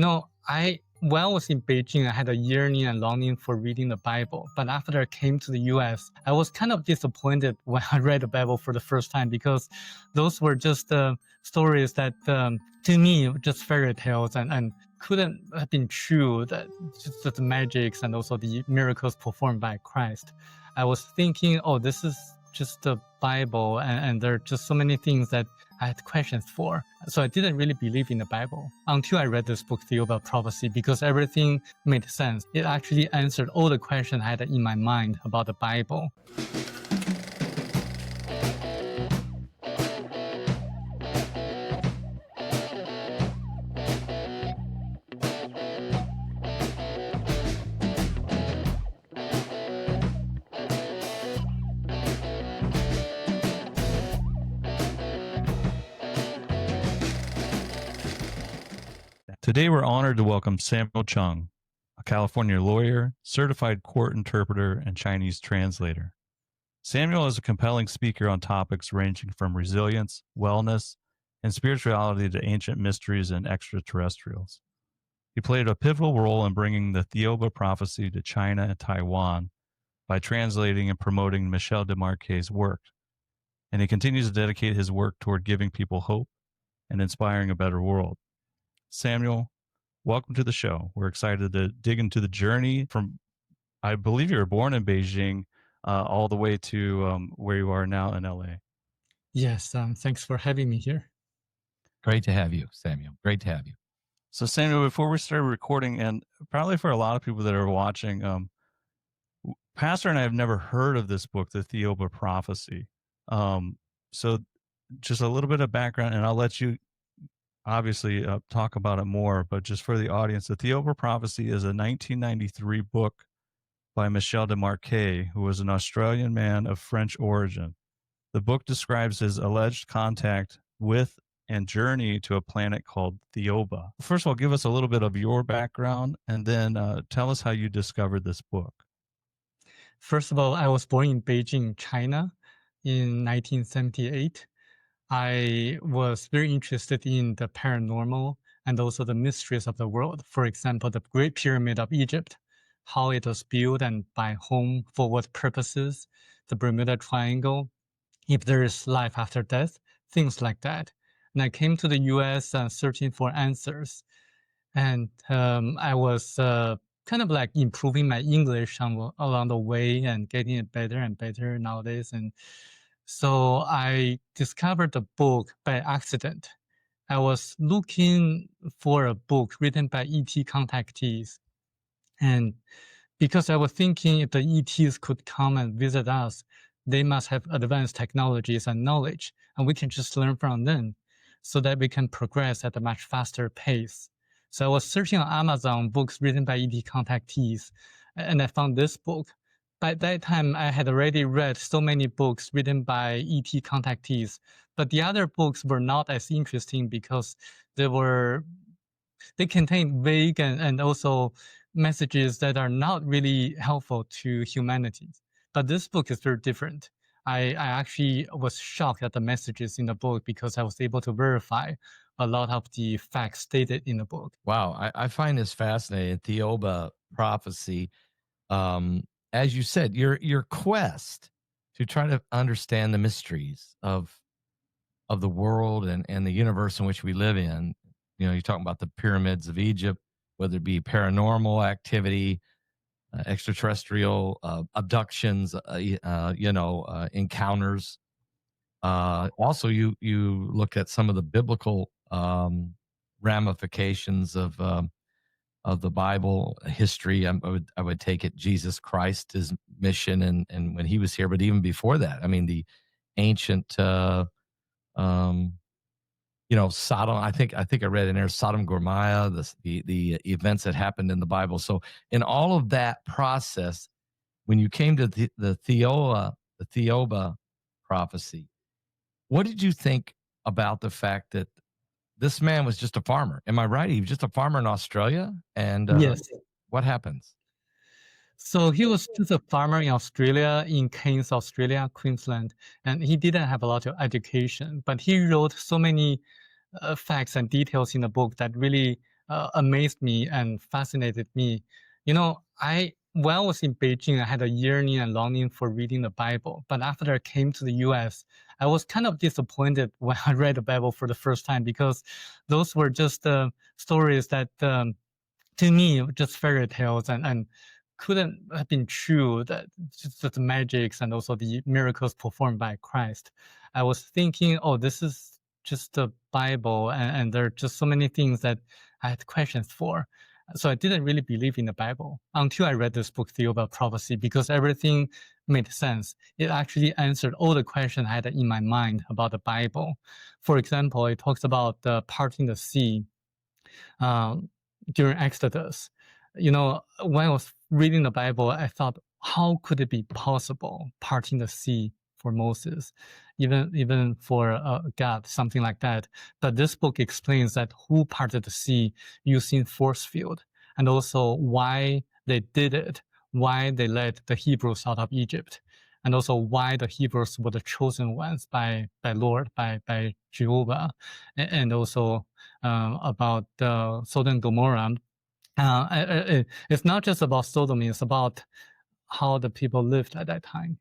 While I was in Beijing, I had a yearning and longing for reading the Bible. But after I came to the US, I was kind of disappointed when I read the Bible for the first time because those were just stories that, to me, were just fairy tales and couldn't have been true. That just the magics and also the miracles performed by Christ. I was thinking, oh, this is just the Bible, and there are just so many things that I had questions for. So I didn't really believe in the Bible until I read this book, Thiaoouba Prophecy, because everything made sense. It actually answered all the questions I had in my mind about the Bible. Today, we're honored to welcome Samuel Chong, a California lawyer, certified court interpreter, and Chinese translator. Samuel is a compelling speaker on topics ranging from resilience, wellness, and spirituality to ancient mysteries and extraterrestrials. He played a pivotal role in bringing the Thiaoouba Prophecy to China and Taiwan by translating and promoting Michel de Marquet's work, and he continues to dedicate his work toward giving people hope and inspiring a better world. Samuel, welcome to the show. We're excited to dig into the journey from, I believe you were born in Beijing, all the way to where you are now in LA. Yes, thanks for having me here. Great to have you, Samuel. Great to have you. So Samuel, before we started recording, and probably for a lot of people that are watching, Pastor and I have never heard of this book, the Thiaoouba Prophecy. So just a little bit of background, and I'll let you obviously talk about it more, but just for the audience, the Thiaoouba Prophecy is a 1993 book by Michel de Marquet, who was an Australian man of French origin. The book describes his alleged contact with and journey to a planet called Thiaoouba. First of all, give us a little bit of your background, and then tell us how you discovered this book. First of all, I was born in Beijing, China in 1978. I was very interested in the paranormal and also the mysteries of the world. For example, the Great Pyramid of Egypt, how it was built and by whom, for what purposes, the Bermuda Triangle, if there is life after death, things like that. And I came to the US searching for answers. And I was kind of like improving my English along the way and getting it better and better nowadays. And so I discovered the book by accident. I was looking for a book written by ET contactees. And because I was thinking if the ETs could come and visit us, they must have advanced technologies and knowledge, and we can just learn from them so that we can progress at a much faster pace. So I was searching on Amazon books written by ET contactees, and I found this book. By that time, I had already read so many books written by ET contactees, but the other books were not as interesting because they contained vague and also messages that are not really helpful to humanity. But this book is very different. I actually was shocked at the messages in the book because I was able to verify a lot of the facts stated in the book. Wow, I find this fascinating. Thiaoouba Prophecy. As you said, your quest to try to understand the mysteries of the world and the universe in which we live in. You know, you're talking about the pyramids of Egypt, whether it be paranormal activity, extraterrestrial abductions, encounters. Also, you look at some of the biblical ramifications of the Bible history. I would take it Jesus Christ, his mission, and when he was here, but even before that, I mean, the ancient, Sodom. I think I read in there Sodom and Gomorrah, the events that happened in the Bible. So in all of that process, when you came to the Thiaoouba Prophecy, what did you think about the fact that this man was just a farmer? Am I right? He was just a farmer in Australia? And Yes. What happens? So he was just a farmer in Australia, in Cairns, Australia, Queensland, and he didn't have a lot of education, but he wrote so many facts and details in the book that really amazed me and fascinated me. When I was in Beijing, I had a yearning and longing for reading the Bible. But after I came to the US, I was kind of disappointed when I read the Bible for the first time, because those were just stories that, to me, were just fairy tales, and couldn't have been true. That just the magics and also the miracles performed by Christ. I was thinking, oh, this is just the Bible, and there are just so many things that I had questions for. So I didn't really believe in the Bible until I read this book, Thiaoouba Prophecy, because everything made sense. It actually answered all the questions I had in my mind about the Bible. For example, it talks about parting the sea during Exodus. When I was reading the Bible, I thought, how could it be possible parting the sea for Moses, even for God, something like that? But this book explains that who parted the sea using force field, and also why they did it, why they led the Hebrews out of Egypt, and also why the Hebrews were the chosen ones by Lord, by Jehovah, and also about Sodom and Gomorrah. It's not just about Sodom, it's about how the people lived at that time.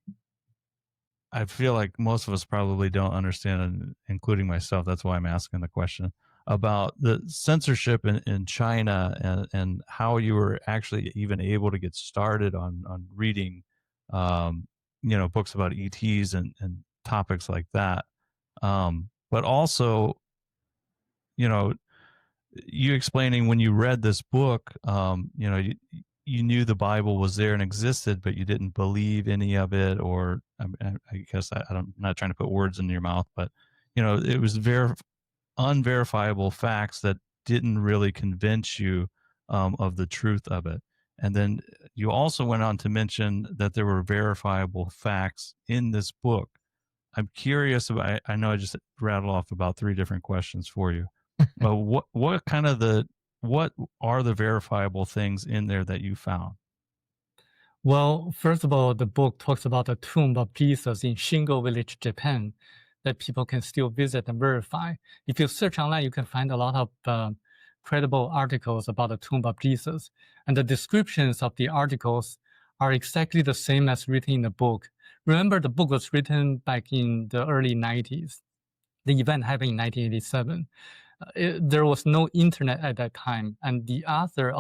I feel like most of us probably don't understand, including myself. That's why I'm asking the question about the censorship in China, and how you were actually even able to get started on reading, books about ETs and topics like that. But also, you explaining when you read this book, you knew the Bible was there and existed, but you didn't believe any of it, or I guess I'm not trying to put words in your mouth, but it was unverifiable facts that didn't really convince you of the truth of it. And then you also went on to mention that there were verifiable facts in this book. I'm curious about, I know I just rattled off about 3 different questions for you, but what are the verifiable things in there that you found? Well, first of all, the book talks about the tomb of Jesus in Shingo Village, Japan, that people can still visit and verify. If you search online, you can find a lot of credible articles about the tomb of Jesus. And the descriptions of the articles are exactly the same as written in the book. Remember, the book was written back in the early 90s. The event happened in 1987. There was no internet at that time, and the author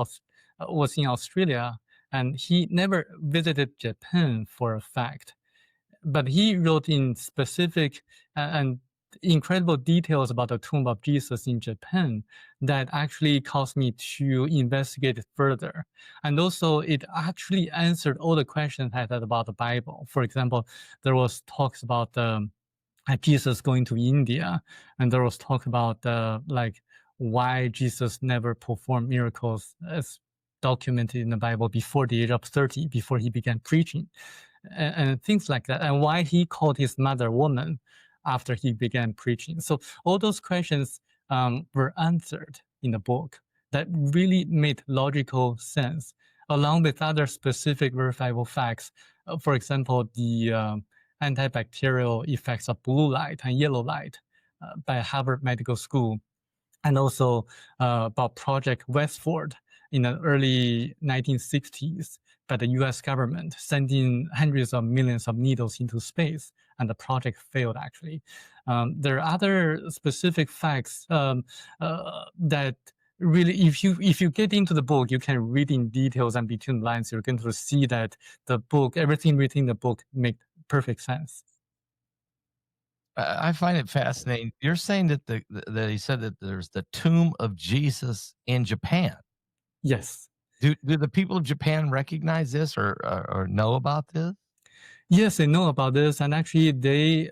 was in Australia, and he never visited Japan for a fact. But he wrote in specific and incredible details about the tomb of Jesus in Japan that actually caused me to investigate it further. And also, it actually answered all the questions I had about the Bible. For example, there was talks about Jesus going to India, and there was talk about why Jesus never performed miracles as documented in the Bible before the age of 30, before he began preaching, and things like that, and why he called his mother woman after he began preaching. So all those questions were answered in the book that really made logical sense, along with other specific verifiable facts. For example, the antibacterial effects of blue light and yellow light by Harvard Medical School, and also about Project Westford in the early 1960s by the US government, sending hundreds of millions of needles into space, and the project failed, actually. There are other specific facts that really, if you get into the book, you can read in details, and between lines, you're going to see that the book, everything written in the book, make perfect sense. I find it fascinating. You're saying that that he said that there's the tomb of Jesus in Japan. Yes. Do the people of Japan recognize this or know about this? Yes, they know about this, and actually they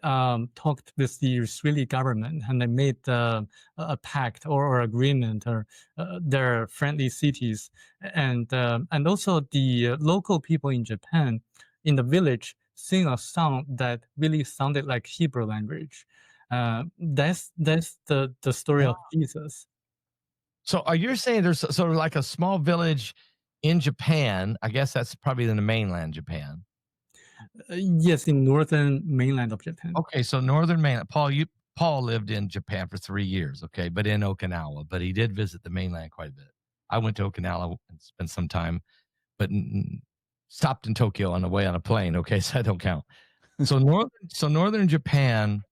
talked with the Israeli government, and they made a pact or agreement, or their friendly cities, and also the local people in Japan, in the village, sing a song that really sounded like Hebrew language. That's the story of Jesus. So are you saying there's sort of like a small village in Japan? I guess that's probably in the mainland Japan. Yes, in northern mainland of Japan. Okay, so northern mainland. Paul, Paul lived in Japan for 3 years, okay, but in Okinawa, but he did visit the mainland quite a bit. I went to Okinawa and spent some time, but stopped in Tokyo on the way on a plane, okay, so that don't count. So northern Japan,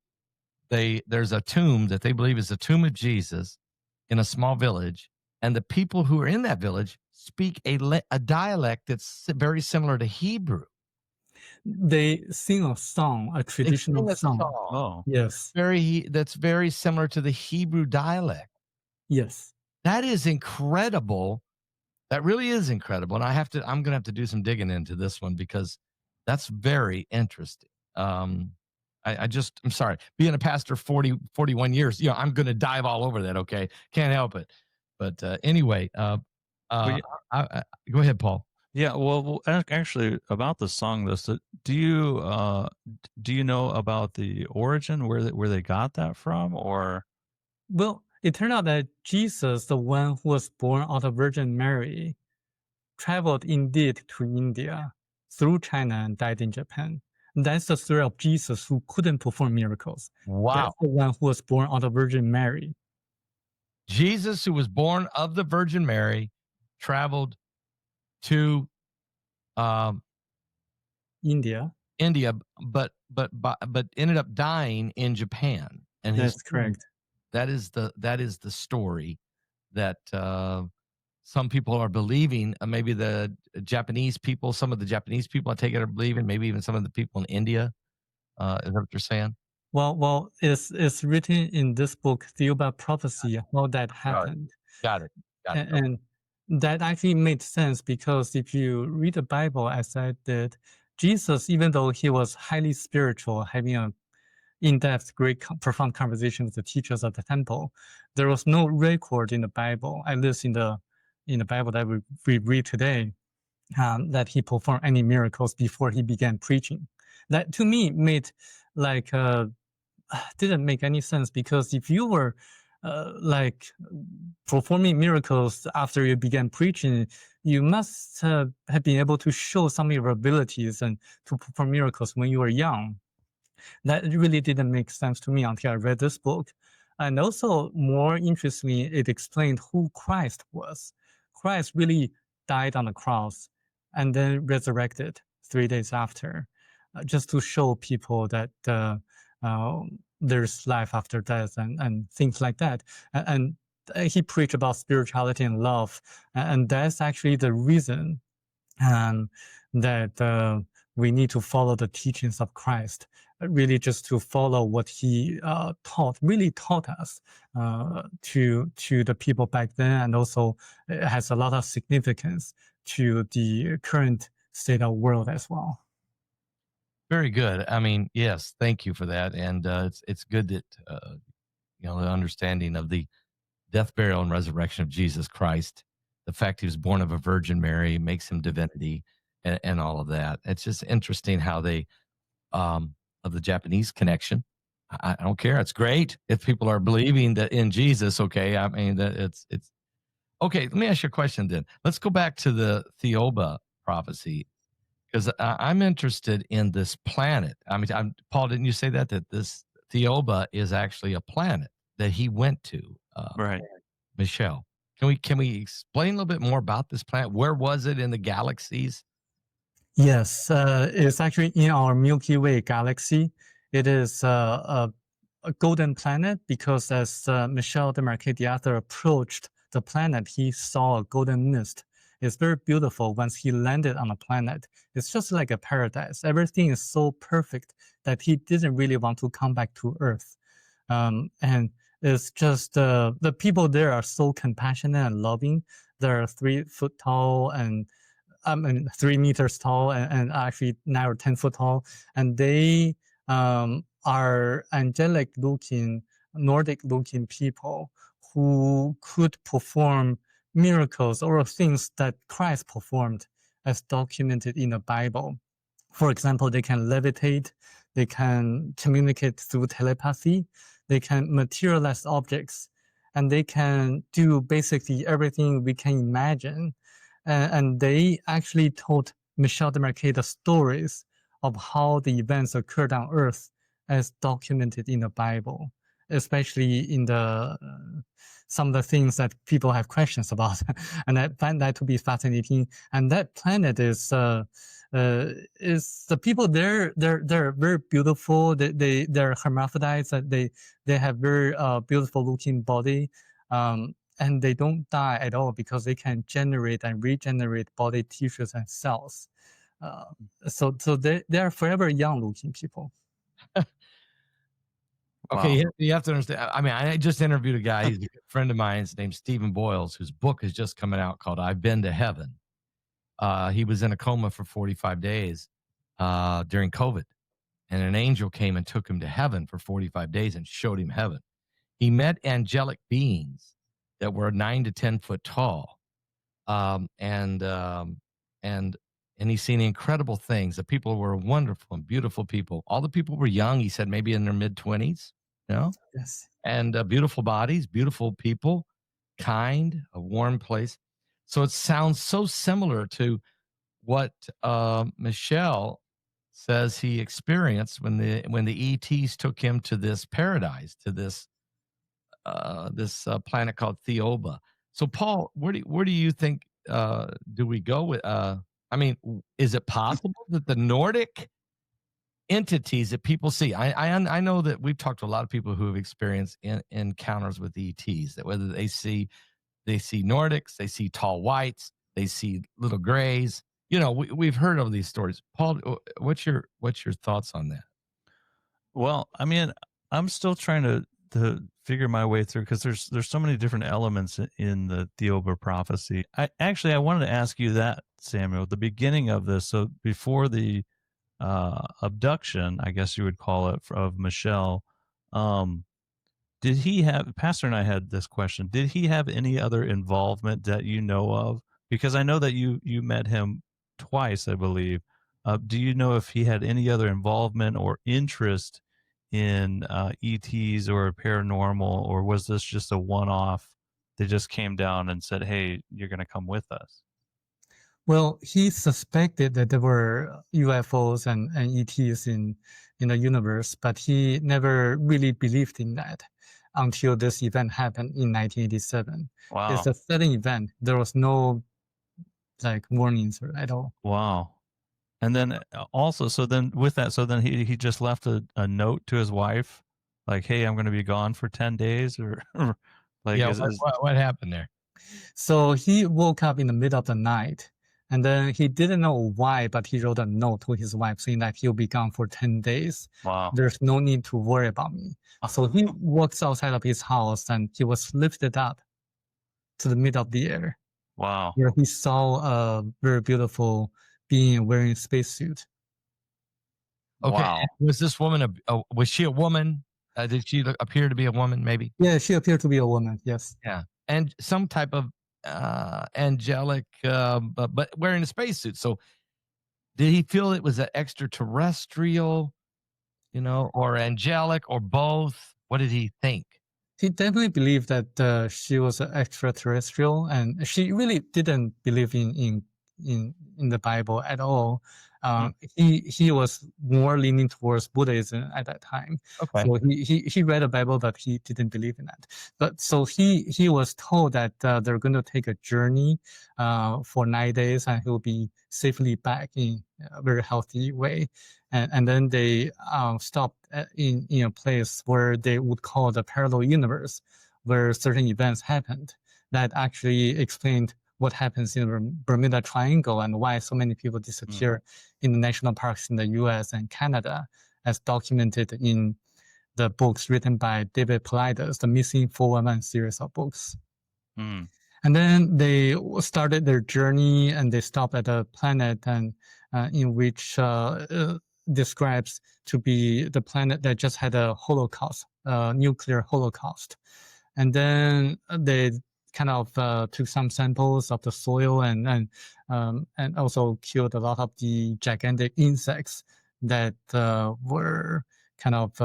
there's a tomb that they believe is the tomb of Jesus in a small village, and the people who are in that village speak a dialect that's very similar to Hebrew. They sing a song, a traditional They sing a song. Oh, Yes, that's very similar to the Hebrew dialect. yes. That is incredible. That really is incredible. And I'm gonna have to do some digging into this one because that's very interesting. I'm sorry, being a pastor 41 years, I'm gonna dive all over that. Okay. Can't help it. But anyway, yeah. go ahead, Paul. Yeah, well, actually, about the song, though, so do you know about the origin where they got that from, or? Well, it turned out that Jesus, the one who was born out of Virgin Mary, traveled indeed to India through China and died in Japan. That's the story of Jesus who couldn't perform miracles. Wow. That's the one who was born out of Virgin Mary. Jesus, who was born of the Virgin Mary, traveled to India. but ended up dying in Japan. And That's correct. That is the story that some people are believing. Maybe the Japanese people, some of the Japanese people, I take it, are believing. Maybe even some of the people in India. Is that what you're saying? Well, it's written in this book, Thiaoouba Prophecy, how that happened. Got it. And that actually made sense because if you read the Bible as I did, Jesus, even though he was highly spiritual, having a in-depth, great, profound conversation with the teachers of the temple, there was no record in the Bible, at least in the Bible that we read today, that he performed any miracles before he began preaching. That to me made like didn't make any sense because if you were like performing miracles after you began preaching, you must have been able to show some of your abilities and to perform miracles when you were young. That really didn't make sense to me until I read this book. And also, more interestingly, it explained who Christ was. Christ really died on the cross and then resurrected 3 days after, just to show people that there's life after death and things like that. And he preached about spirituality and love. And that's actually the reason that we need to follow the teachings of Christ, really just to follow what he really taught us to the people back then. And also it has a lot of significance to the current state of world as well. Very good. I mean, yes, thank you for that. And it's good that, the understanding of the death, burial, and resurrection of Jesus Christ, the fact he was born of a Virgin Mary makes him divinity and all of that. It's just interesting how they, of the Japanese connection. I don't care. It's great if people are believing that in Jesus. Okay. I mean, that it's okay. Let me ask you a question then. Let's go back to the Thiaoouba prophecy because I'm interested in this planet. I mean, Paul, didn't you say that this Thiaoouba is actually a planet that he went to? Right. Michelle, can we explain a little bit more about this planet? Where was it in the galaxies? Yes, it's actually in our Milky Way galaxy. It is a golden planet because as Michel Desmarquet, the author, approached the planet, he saw a golden mist. It's very beautiful once he landed on the planet. It's just like a paradise. Everything is so perfect that he didn't really want to come back to Earth. And it's just the people there are so compassionate and loving. They're 3 foot tall and 3 meters tall and actually 9 or 10 foot tall. And they are angelic looking, Nordic looking people who could perform miracles or things that Christ performed as documented in the Bible. For example, they can levitate, they can communicate through telepathy, they can materialize objects, and they can do basically everything we can imagine. And they actually told Michel Desmarquet the stories of how the events occurred on Earth as documented in the Bible. especially in the some of the things that people have questions about, and I find that to be fascinating. And that planet is the people there. They're very beautiful. They're hermaphrodites. They have very beautiful looking body. And they don't die at all because they can generate and regenerate body tissues and cells. So they are forever young looking people. Okay, you have to understand. I mean, I just interviewed a guy. He's a good friend of mine. His name's Stephen Boyles, whose book is just coming out called "I've Been to Heaven." He was in a coma for 45 days during COVID, and an angel came and took him to heaven for 45 days and showed him heaven. He met angelic beings that were 9 to 10 foot tall, and he's seen incredible things. The people were wonderful and beautiful people. All the people were young. He said maybe in their mid-20s. Yes. And beautiful bodies, beautiful people, kind, a warm place. So it sounds so similar to what Michelle says he experienced when the ETs took him to this paradise, to this planet called Thiaoouba. So Paul, where do you think do we go with? I mean, is it possible that the Nordic entities that people see? I know that we've talked to a lot of people who have experienced encounters with ETs. That whether they see Nordics, they see tall whites, they see little grays. We've heard of these stories. Paul, what's your thoughts on that? Well, I mean, I'm still trying to figure my way through, because there's so many different elements in the Thiaoouba prophecy. I wanted to ask you that, Samuel, at the beginning of this. So before the abduction, I guess you would call it, of Michelle, did he have, Pastor and I had this question, did he have any other involvement that you know of? Because I know that you met him twice, I believe. Do you know if he had any other involvement or interest in ETs or paranormal, or was this just a one-off? They just came down and said, hey, you're going to come with us. Well, he suspected that there were UFOs and ETs in the universe, but he never really believed in that until this event happened in 1987. Wow. It's a sudden event. There was no warnings at all. Wow. And then also, so then with that, so then he just left a note to his wife, like, hey, I'm going to be gone for 10 days, or like, yeah, what happened there? So he woke up in the middle of the night, and then he didn't know why, but he wrote a note to his wife saying that he'll be gone for 10 days. Wow. There's no need to worry about me. So he walks outside of his house, and he was lifted up to the middle of the air. Wow. Where he saw a very beautiful being wearing a spacesuit. Okay. Wow. Was this woman was she a woman? Did she appear to be a woman, maybe? Yeah, she appeared to be a woman, yes. Yeah. And some type of angelic, but wearing a spacesuit. So did he feel it was an extraterrestrial, or angelic, or both? What did he think? He definitely believed that she was an extraterrestrial, and she really didn't believe in the Bible at all. He was more leaning towards Buddhism at that time. Okay. So he read the Bible, but he didn't believe in that. But so he was told that they're going to take a journey for 9 days, and he'll be safely back in a very healthy way. And then they stopped in a place where they would call the parallel universe, where certain events happened that actually explained what happens in the Bermuda Triangle and why so many people disappear in the national parks in the US and Canada, as documented in the books written by David Paulides, the Missing 411 series of books. And then they started their journey, and they stopped at a planet and in which describes to be the planet that just had a holocaust, nuclear holocaust. And then they kind of took some samples of the soil and also killed a lot of the gigantic insects that were kind of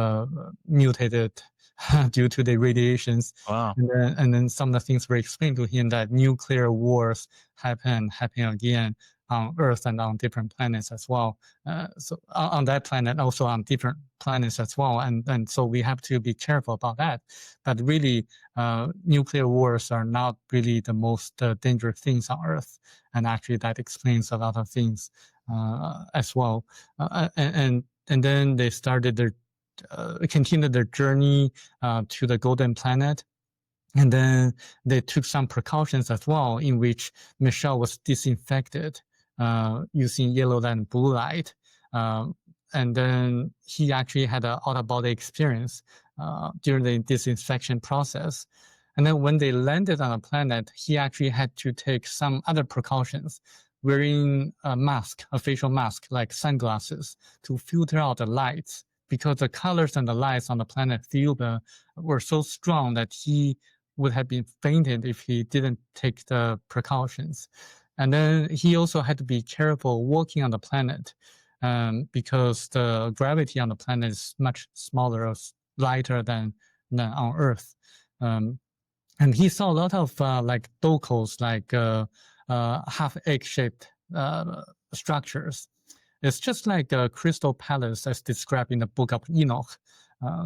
mutated due to the radiations. Wow. And then some of the things were explained to him that nuclear wars happen again on Earth and on different planets as well. So on that planet, also on different planets as well. And so we have to be careful about that. But really, nuclear wars are not really the most dangerous things on Earth. And actually, that explains a lot of things as well. And then they started their continued their journey to the Golden Planet. And then they took some precautions as well, in which Michelle was disinfected using yellow light and blue light. And then he actually had an out-of-body experience during the disinfection process. And then when they landed on a planet, he actually had to take some other precautions, wearing a mask, a facial mask, like sunglasses, to filter out the lights, because the colors and the lights on the planet Thiaoouba were so strong that he would have been fainted if he didn't take the precautions. And then he also had to be careful walking on the planet because the gravity on the planet is much smaller or lighter than on Earth. And he saw a lot of like docos, like half egg-shaped structures. It's just like a crystal palace as described in the Book of Enoch.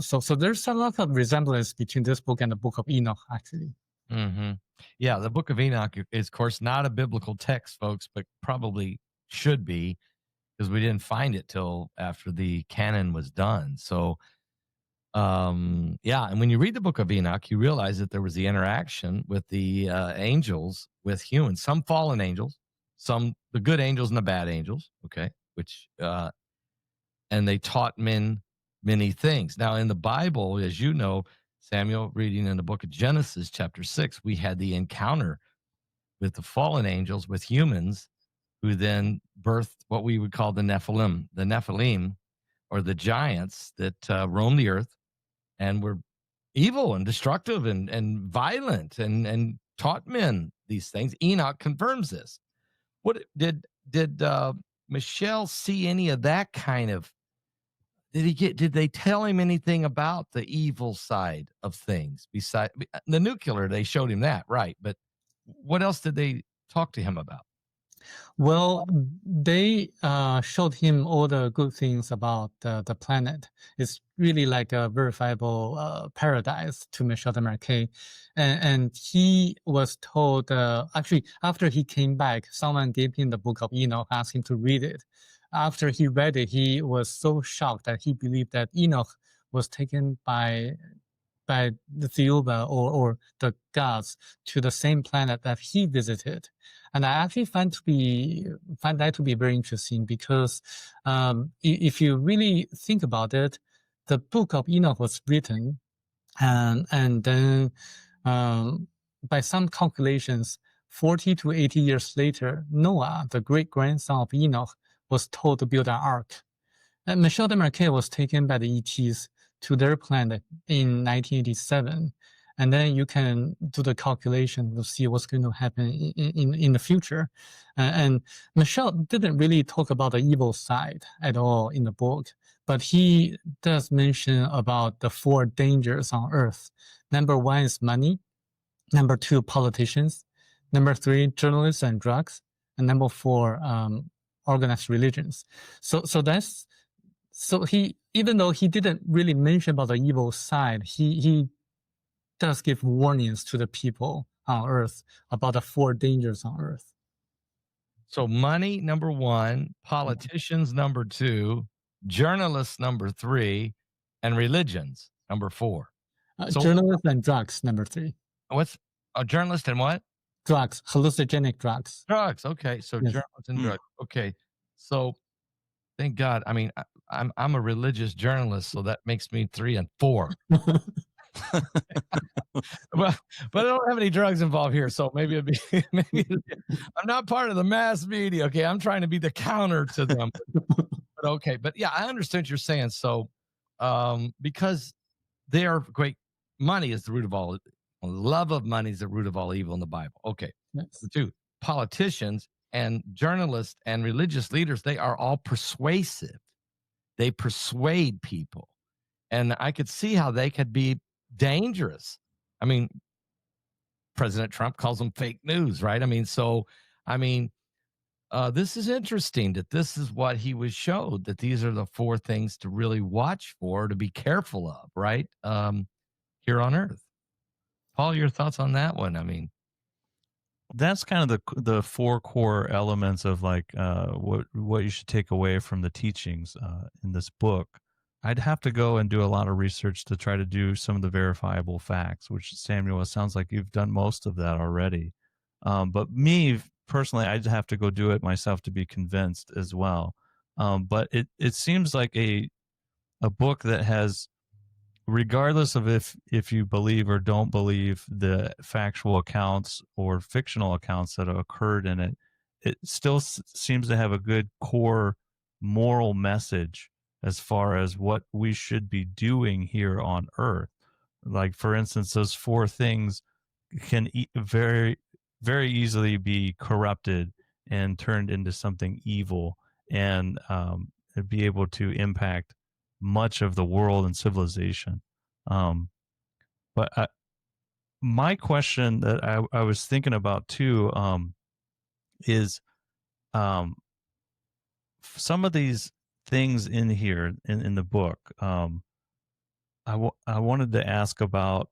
So there's a lot of resemblance between this book and the Book of Enoch, actually. Mm-hmm. Yeah, the Book of Enoch is, of course, not a biblical text, folks, but probably should be, because we didn't find it till after the canon was done. So, yeah, and when you read the Book of Enoch, you realize that there was the interaction with the angels with humans, some fallen angels, some the good angels and the bad angels, okay, which and they taught men many things. Now, in the Bible, as you know, Samuel, reading in the book of Genesis, chapter 6, we had the encounter with the fallen angels, with humans, who then birthed what we would call the Nephilim, or the giants that roamed the earth and were evil and destructive and violent and taught men these things. Enoch confirms this. What did Michelle see any of that kind of? Did they tell him anything about the evil side of things besides the nuclear? They showed him that, right? But what else did they talk to him about? Well, they showed him all the good things about the planet. It's really like a verifiable paradise to Michel de Marquet. And he was told, actually, after he came back, someone gave him the Book of Enoch, asked him to read it. After he read it, he was so shocked that he believed that Enoch was taken by the Thiaoouba or the gods to the same planet that he visited. And I actually find that to be very interesting, because if you really think about it, the Book of Enoch was written, and then by some calculations, 40 to 80 years later, Noah, the great grandson of Enoch, was told to build an ark. And Michel de Marquet was taken by the ETs to their planet in 1987. And then you can do the calculation to see what's going to happen in the future. And Michel didn't really talk about the evil side at all in the book, but he does mention about the 4 dangers on Earth. Number 1 is money. Number 2, politicians. Number 3, journalists and drugs. And number 4, organized religions. So he, even though he didn't really mention about the evil side, he does give warnings to the people on Earth about the 4 dangers on Earth. So money, number 1, politicians, number 2, journalists, number 3, and religions, number 4. So journalists and drugs, number 3. What's a journalist and what? Drugs, hallucinogenic drugs. Drugs. Okay, so Yes. journalists and drugs. Okay, so thank God. I mean, I'm a religious journalist, so that makes me 3 and 4. Well, but I don't have any drugs involved here, so maybe I'm not part of the mass media. Okay, I'm trying to be the counter to them. But okay, but yeah, I understand what you're saying. So, because they are great, money is the root of all. Love of money is the root of all evil in the Bible. Okay, Yes. 2, politicians and journalists and religious leaders, they are all persuasive. They persuade people, and I could see how they could be dangerous. I mean, President Trump calls them fake news, right? I mean, this is interesting that this is what he was showed, that these are the four things to really watch for, to be careful of, right? Here on Earth. Paul, your thoughts on that one? I mean, That's kind of the four core elements of like what you should take away from the teachings in this book. I'd have to go and do a lot of research to try to do some of the verifiable facts, which Samuel, it sounds like you've done most of that already. But me personally, I'd have to go do it myself to be convinced as well. But it seems like a book that has, regardless of if you believe or don't believe the factual accounts or fictional accounts that have occurred in it, it still seems to have a good core moral message as far as what we should be doing here on Earth. Like, for instance, those four things can very, very easily be corrupted and turned into something evil, and be able to impact much of the world and civilization. But my question that I was thinking about too is some of these things in here in the book. I wanted to ask about,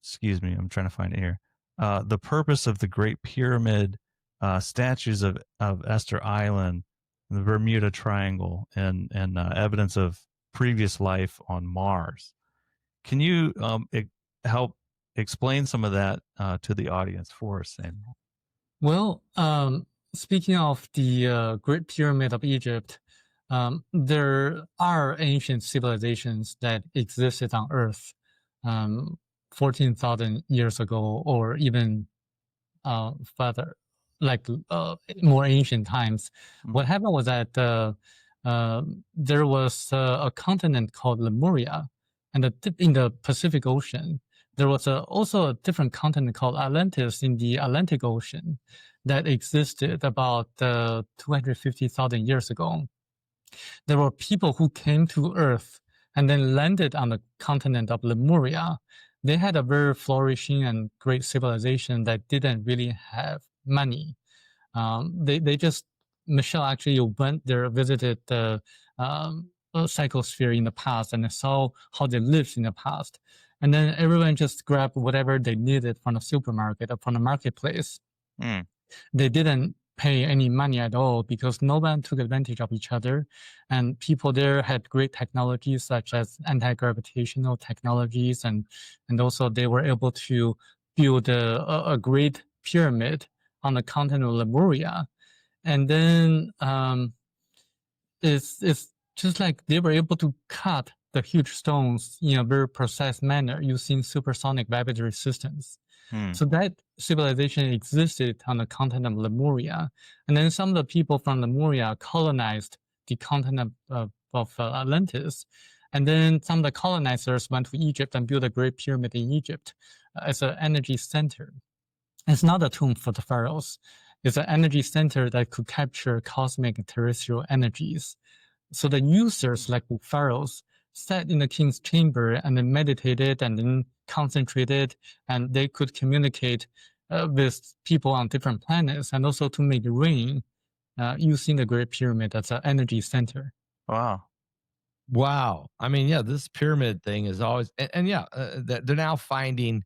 excuse me, I'm trying to find it here. The purpose of the Great Pyramid, statues of Esther Island, the Bermuda Triangle, and evidence of previous life on Mars. Can you help explain some of that to the audience for us, Samuel? Well, speaking of the Great Pyramid of Egypt, there are ancient civilizations that existed on Earth 14,000 years ago, or even further, like more ancient times. What happened was that there was a continent called Lemuria, and in the Pacific Ocean. There was also a different continent called Atlantis in the Atlantic Ocean that existed about 250,000 years ago. There were people who came to Earth and then landed on the continent of Lemuria. They had a very flourishing and great civilization that didn't really have money. They just, Michelle actually went there, visited the psychosphere in the past, and saw how they lived in the past. And then everyone just grabbed whatever they needed from the supermarket or from the marketplace. They didn't pay any money at all because no one took advantage of each other. And people there had great technologies such as anti-gravitational technologies. And also they were able to build a great pyramid on the continent of Lemuria. And then it's just like they were able to cut the huge stones in a very precise manner using supersonic vibratory systems. So that civilization existed on the continent of Lemuria. And then some of the people from Lemuria colonized the continent of Atlantis. And then some of the colonizers went to Egypt and built a great pyramid in Egypt as an energy center. It's not a tomb for the pharaohs. It's an energy center that could capture cosmic and terrestrial energies. So the users, like the pharaohs, sat in the king's chamber and then meditated and then concentrated, and they could communicate with people on different planets, and also to make rain using the Great Pyramid as an energy center. Wow. I mean, yeah, this pyramid thing is always, and yeah, they're now finding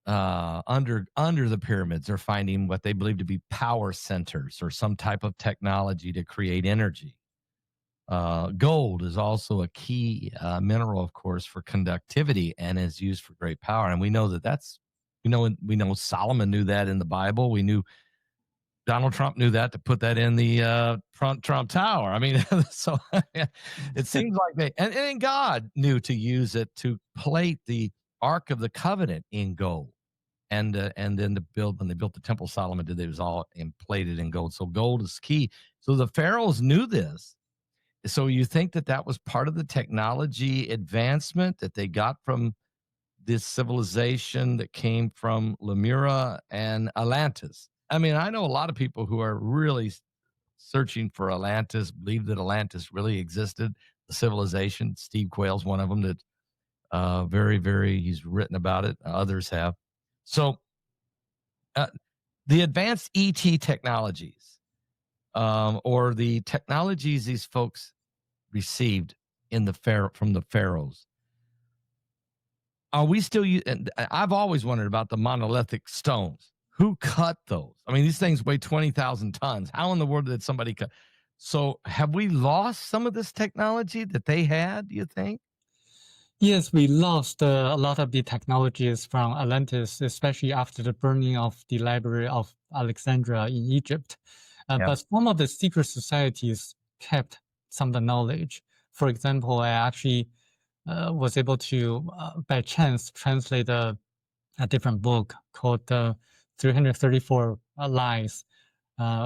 under the pyramids, they're finding what they believe to be power centers or some type of technology to create energy. Gold is also a key mineral, of course, for conductivity and is used for great power. And we know we know Solomon knew that in the Bible. We knew Donald Trump knew that, to put that in the Trump Tower. I mean, so it seems like and God knew to use it to plate the Ark of the Covenant in gold. And then when they built the Temple of Solomon, it was all plated in gold. So gold is key. So the pharaohs knew this. So you think that was part of the technology advancement that they got from this civilization that came from Lemuria and Atlantis? I mean, I know a lot of people who are really searching for Atlantis, believe that Atlantis really existed, the civilization. Steve Quayle's one of them that very, very, he's written about it. Others have. So the advanced ET technologies or the technologies these folks received in from the pharaohs. Are we still? And I've always wondered about the monolithic stones. Who cut those? I mean, these things weigh 20,000 tons. How in the world did somebody cut? So, have we lost some of this technology that they had? Do you think? Yes, we lost a lot of the technologies from Atlantis, especially after the burning of the Library of Alexandria in Egypt. But some of the secret societies kept some of the knowledge. For example, I actually was able to, by chance, translate a different book called 334 Lies,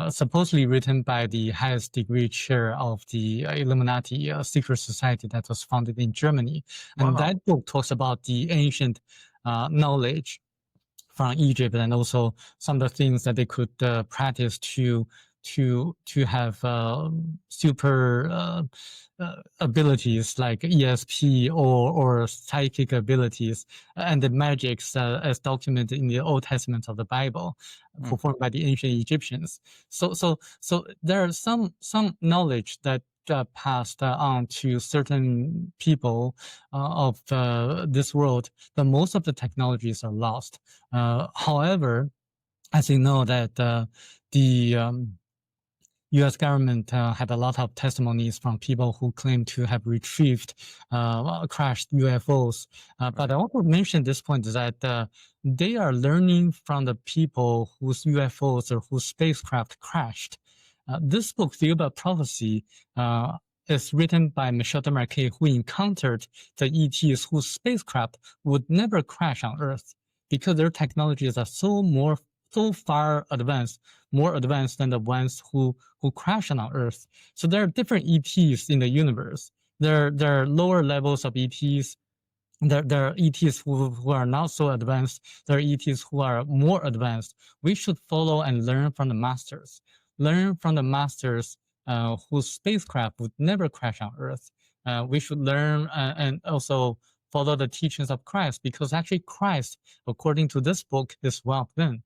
supposedly written by the highest degree chair of the Illuminati secret society that was founded in Germany. And that book talks about the ancient knowledge from Egypt and also some of the things that they could practice to have super abilities like ESP or psychic abilities and the magics as documented in the Old Testament of the Bible, performed by the ancient Egyptians. So there are some knowledge that passed on to certain people of this world, but most of the technologies are lost. However, as you know that the U.S. government had a lot of testimonies from people who claim to have retrieved crashed UFOs. But I want to mention this point is that they are learning from the people whose UFOs or whose spacecraft crashed. This book, Thiaoouba Prophecy, is written by Michel Demarque, who encountered the ETs whose spacecraft would never crash on Earth because their technologies are so far advanced, more advanced than the ones who crash on Earth. So there are different ETs in the universe. There are lower levels of ETs. There are ETs who are not so advanced. There are ETs who are more advanced. We should follow and learn from the masters. Learn from the masters whose spacecraft would never crash on Earth. We should learn and also follow the teachings of Christ, because actually Christ, according to this book, is one of them.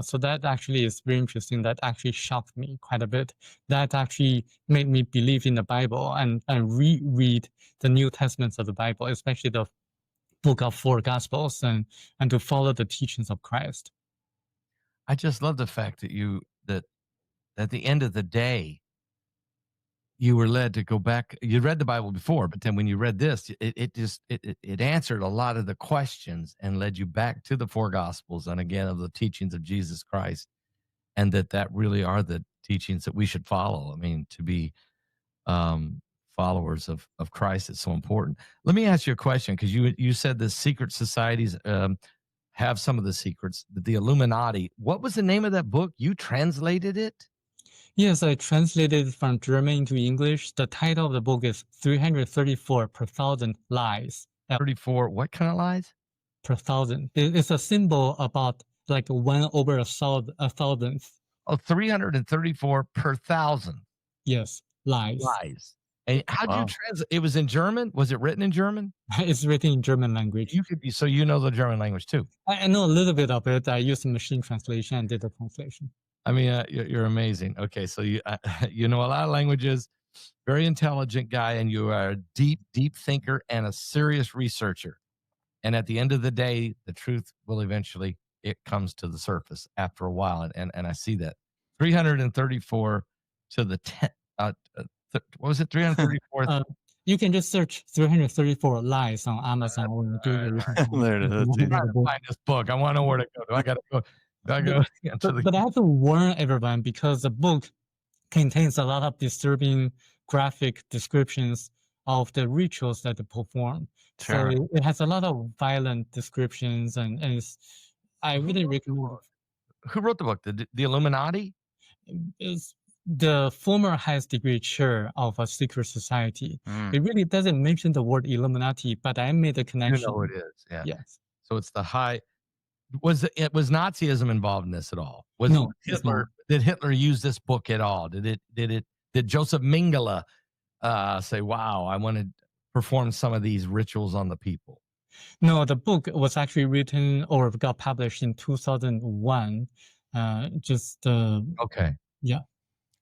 So that actually is very interesting. That actually shocked me quite a bit. That actually made me believe in the Bible and reread the New Testaments of the Bible, especially the book of 4 Gospels, and to follow the teachings of Christ. I just love the fact that that at the end of the day, you were led to go back. You read the Bible before, but then when you read this, it answered a lot of the questions and led you back to the 4 Gospels and again of the teachings of Jesus Christ, and that really are the teachings that we should follow. I mean, to be followers of Christ is so important. Let me ask you a question, because you said the secret societies have some of the secrets. The Illuminati. What was the name of that book? You translated it? Yes, I translated from German into English. The title of the book is 334 per thousand lies. 34, what kind of lies? Per thousand. It's a symbol about like 1 over a thousandth. Oh, 334 per thousand. Yes, lies. Lies. And how did you translate? It was in German? Was it written in German? It's written in German language. So you know the German language too? I know a little bit of it. I used machine translation and did the translation. I mean, you're amazing. Okay, so you know a lot of languages, very intelligent guy, and you are a deep thinker and a serious researcher. And at the end of the day, the truth will eventually, it comes to the surface after a while. And I see that. 334 to the 10, what was it? 334? You can just search 334 lies on Amazon or Google. There it is. Find this book. I want to know where to go. Do I got to go? But I have to warn everyone, because the book contains a lot of disturbing graphic descriptions of the rituals that they perform. Sure. So it has a lot of violent descriptions, and I really recommend. Who wrote the book? The Illuminati? It's the former highest degree chair of a secret society. It really doesn't mention the word Illuminati, but I made a connection. You know it is, yeah. Yes. So it's the high. Was Nazism involved in this at all? No. Did Hitler use this book at all? Did Joseph Mengele say, "Wow, I want to perform some of these rituals on the people"? No, the book was actually written or got published in 2001. Okay. Yeah.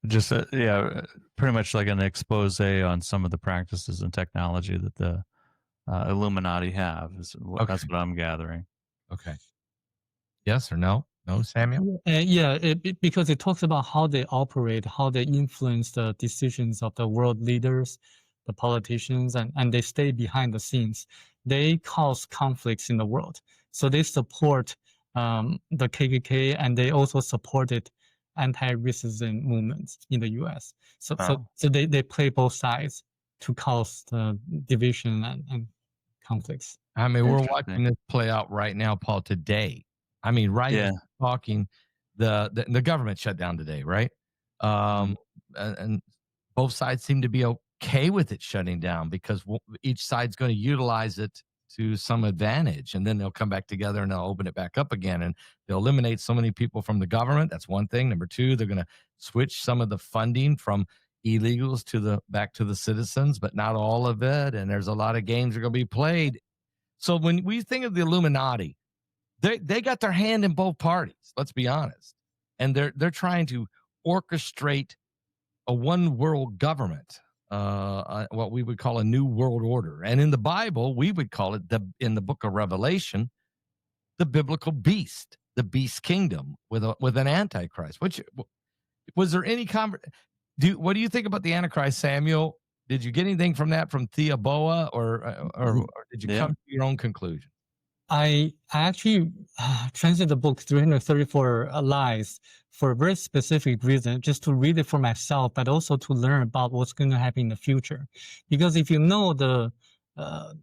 Just pretty much like an expose on some of the practices and technology that the Illuminati have. That's what I'm gathering. Okay. Yes or no? No, Samuel? Yeah, because it talks about how they operate, how they influence the decisions of the world leaders, the politicians, and they stay behind the scenes. They cause conflicts in the world. So they support the KKK, and they also supported anti-racism movements in the U.S. So they play both sides to cause the division and conflicts. I mean, we're watching this play out right now, Paul, today. I mean, right as we're talking, the government shut down today, right? And both sides seem to be okay with it shutting down because each side's going to utilize it to some advantage, and then they'll come back together and they'll open it back up again, and they'll eliminate so many people from the government. That's one thing. Number two, they're going to switch some of the funding from illegals back to the citizens, but not all of it. And there's a lot of games that are going to be played. So when we think of the Illuminati, they got their hand in both parties. Let's be honest, and they're trying to orchestrate a one world government, what we would call a new world order. And in the Bible, we would call it in the book of Revelation, the biblical beast, the beast kingdom with an antichrist. Which was there any what do you think about the Antichrist, Samuel? Did you get anything from that from Thiaoouba, or did you come to your own conclusion? I actually translated the book 334 Lies for a very specific reason, just to read it for myself, but also to learn about what's going to happen in the future. Because if you know the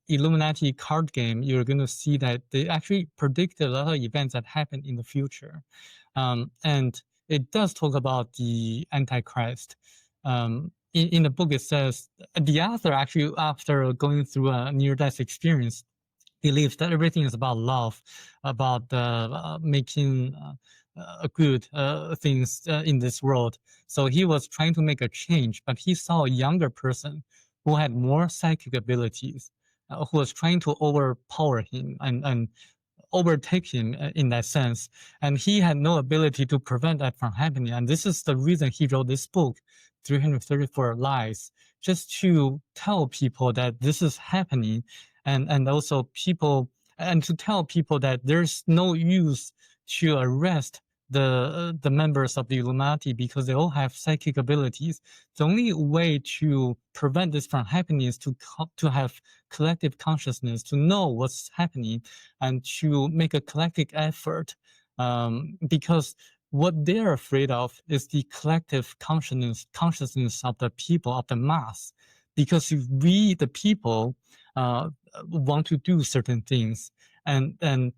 Illuminati card game, you're going to see that they actually predicted a lot of events that happen in the future. And it does talk about the Antichrist. In the book, it says the author actually, after going through a near-death experience, believes that everything is about love, about making good things in this world. So he was trying to make a change, but he saw a younger person who had more psychic abilities, who was trying to overpower him and overtake him in that sense. And he had no ability to prevent that from happening. And this is the reason he wrote this book, 334 Lies, just to tell people that this is happening, and also people, and to tell people that there's no use to arrest the members of the Illuminati because they all have psychic abilities. The only way to prevent this from happening is to have collective consciousness, to know what's happening, and to make a collective effort, because what they're afraid of is the collective consciousness of the people, of the mass. Because if we, the people, want to do certain things, and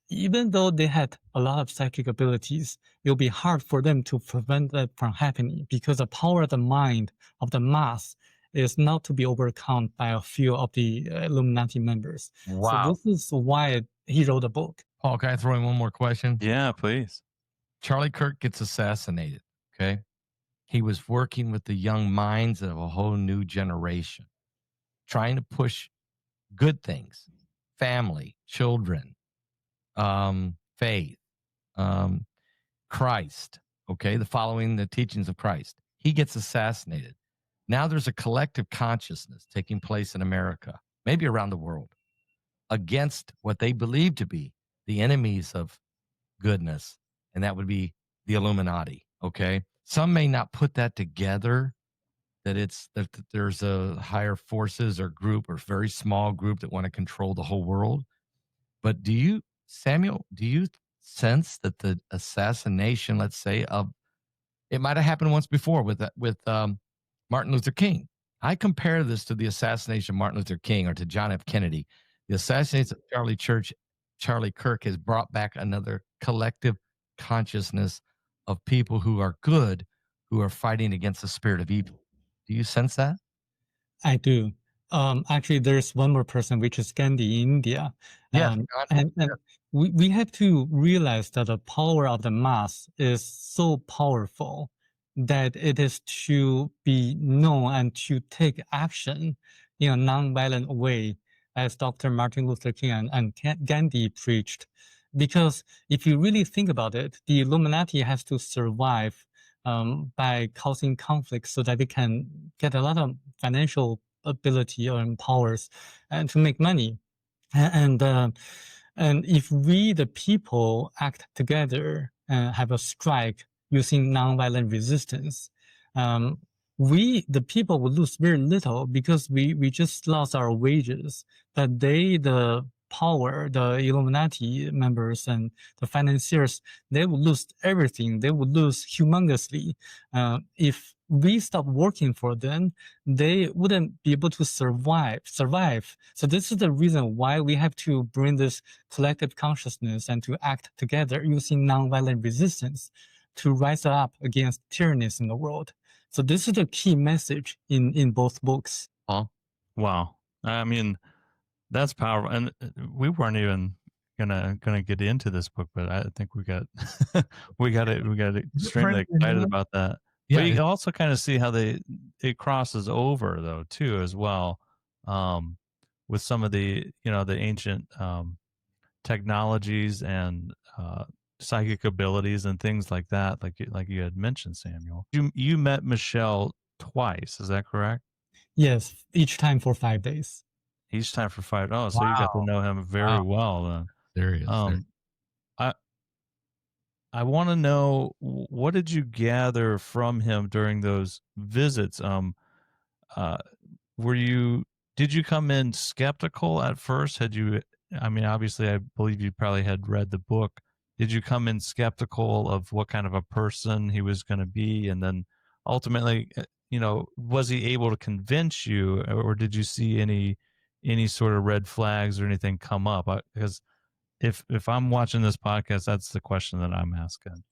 even though they had a lot of psychic abilities, it'll be hard for them to prevent that from happening, because the power of the mind of the mass is not to be overcome by a few of the Illuminati members. Wow. So this is why he wrote a book. Paul, can I throw in one more question? Yeah, please. Charlie Kirk gets assassinated, okay? He was working with the young minds of a whole new generation, trying to push good things, family, children, faith, Christ, okay, following the teachings of Christ. He gets assassinated. Now there's a collective consciousness taking place in America, maybe around the world, against what they believe to be the enemies of goodness, and that would be the Illuminati, okay? Some may not put that together, that there's a higher forces or group or very small group that want to control the whole world. But Samuel, do you sense that the assassination, let's say, it might have happened once before with Martin Luther King? I compare this to the assassination of Martin Luther King or to John F. Kennedy. The assassination of Charlie Kirk has brought back another collective consciousness of people who are good, who are fighting against the spirit of evil. Do you sense that? I do. Actually, there's one more person, which is Gandhi in India. And we have to realize that the power of the mass is so powerful that it is to be known and to take action in a non-violent way, as Dr. Martin Luther King and Gandhi preached. Because if you really think about it, the Illuminati has to survive by causing conflict so that they can get a lot of financial ability or powers and to make money. And and if we, the people, act together and have a strike using nonviolent resistance, um, we, the people, will lose very little because we just lost our wages. But they, the power, the Illuminati members and the financiers, they will lose everything. They will lose humongously. If we stop working for them, they wouldn't be able to survive. So this is the reason why we have to bring this collective consciousness and to act together using nonviolent resistance to rise up against tyrannies in the world. So this is the key message in both books. Wow. I mean, that's powerful. And we weren't even gonna get into this book, but I think we got we got extremely excited about that. Yeah, But you can also kind of see how it crosses over though too as well, with some of the the ancient technologies and psychic abilities and things like that, like you had mentioned, Samuel. You met Michelle twice, is that correct? Yes, each time for 5 days. Each time for 5. Oh, so you got to know him very well then. Serious. I want to know, what did you gather from him during those visits? Did you come in skeptical at first? I mean, obviously, I believe you probably had read the book. Did you come in skeptical of what kind of a person he was going to be? And then ultimately, was he able to convince you, or did you see any sort of red flags or anything come up? Because if I'm watching this podcast, that's the question that I'm asking.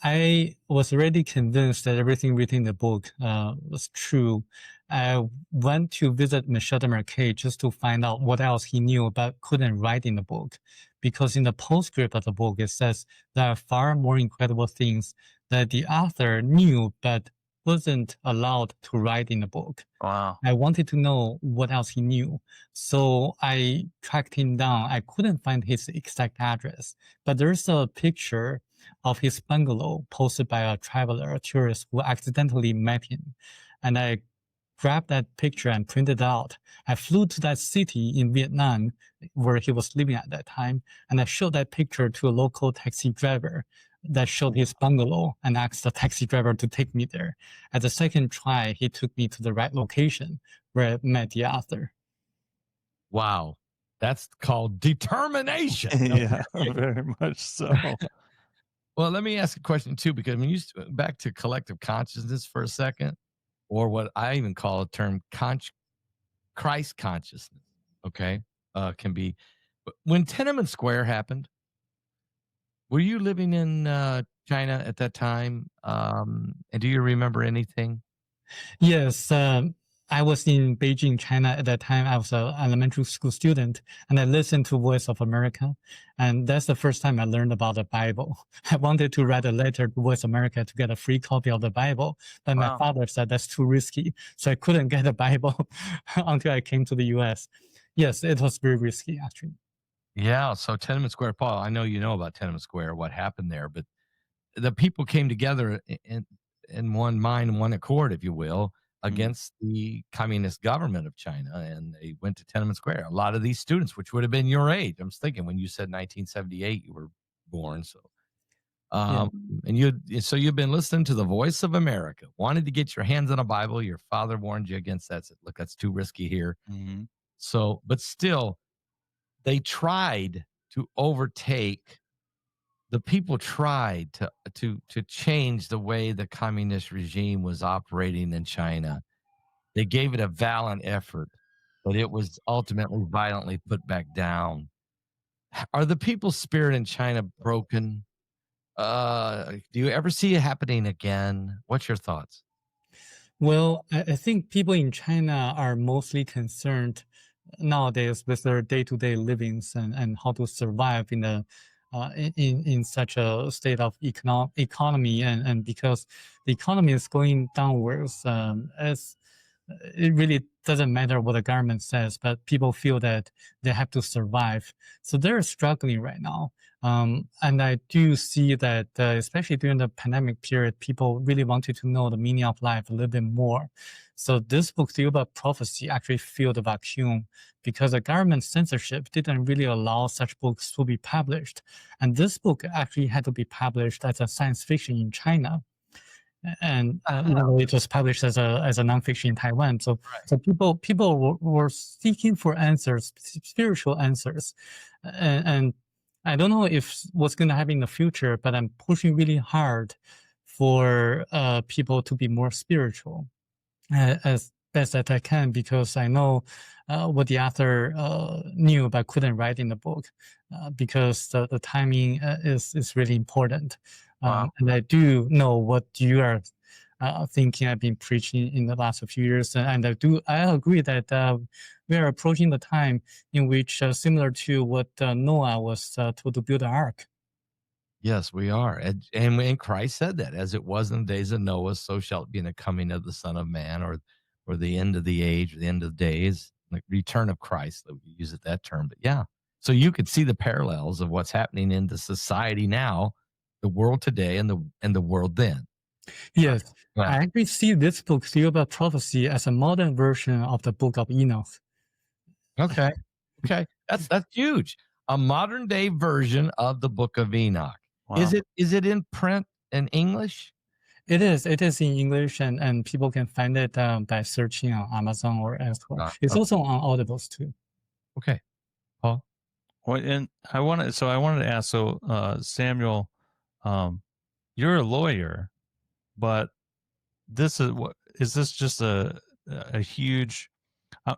I was already convinced that everything written in the book was true. I went to visit Michel de Marquet just to find out what else he knew but couldn't write in the book. Because in the postscript of the book, it says there are far more incredible things that the author knew but wasn't allowed to write in the book. Wow. I wanted to know what else he knew. So I tracked him down. I couldn't find his exact address, but there's a picture of his bungalow posted by a traveler, a tourist who accidentally met him. And I grabbed that picture and printed it out. I flew to that city in Vietnam where he was living at that time. And I showed that picture to a local taxi driver that showed his bungalow and asked the taxi driver to take me there. At the second try, he took me to the right location where I met the author. Wow. That's called determination. Yeah, very much so. Well, let me ask a question too, because when you back to collective consciousness for a second, or what I even call a term Christ consciousness, okay, can be. But when Tiananmen Square happened, were you living in China at that time? And do you remember anything? Yes, I was in Beijing, China at that time. I was an elementary school student, and I listened to Voice of America. And that's the first time I learned about the Bible. I wanted to write a letter to Voice America to get a free copy of the Bible, but my father said that's too risky. So I couldn't get a Bible until I came to the US. Yes, it was very risky, actually. Yeah. So Tiananmen Square, Paul, I know you know about Tiananmen Square, what happened there, but the people came together in one mind and one accord, if you will, against the communist government of China, and they went to Tiananmen Square. A lot of these students, which would have been your age, I was thinking when you said 1978, you were born. So, and you've been listening to the Voice of America, wanted to get your hands on a Bible. Your father warned you against that. Said, look, that's too risky here. Mm-hmm. So, but still, they tried to overtake. The people tried to change the way the communist regime was operating in China. They gave it a valiant effort, but it was ultimately violently put back down. Are the people's spirit in China broken? Do you ever see it happening again? What's your thoughts? Well, I think people in China are mostly concerned nowadays with their day-to-day livings and how to survive in such a state of economy and because the economy is going downwards as it really doesn't matter what the government says, but people feel that they have to survive. So they're struggling right now. And I do see that, especially during the pandemic period, people really wanted to know the meaning of life a little bit more. So this book, Thiaoouba Prophecy, actually filled the vacuum because the government censorship didn't really allow such books to be published. And this book actually had to be published as a science fiction in China. And it was published as a nonfiction in Taiwan. So people were seeking for answers, spiritual answers, and I don't know if what's going to happen in the future, but I'm pushing really hard for people to be more spiritual as best that I can, because I know what the author knew but couldn't write in the book, because the timing is really important. Wow. And I do know what you are thinking. I've been preaching in the last few years, and I agree that we are approaching the time in which, similar to what Noah was told to build an ark. Yes, we are. And Christ said that, as it was in the days of Noah, so shall it be in the coming of the Son of Man, or the end of the age, or the end of the days, the return of Christ. That we use it that term. But yeah, so you could see the parallels of what's happening in the society now, the world today, and the world then. Yes, Wow. I actually see this book, Thiaoouba Prophecy, as a modern version of the Book of Enoch. Okay. That's huge. A modern day version of the Book of Enoch. Wow. Is it in print in English? It is in English, and people can find it by searching on Amazon or elsewhere. It's also on Audibles too. Okay, Paul. Well, and I wanted to ask. So, Samuel, you're a lawyer, but this is this just a huge?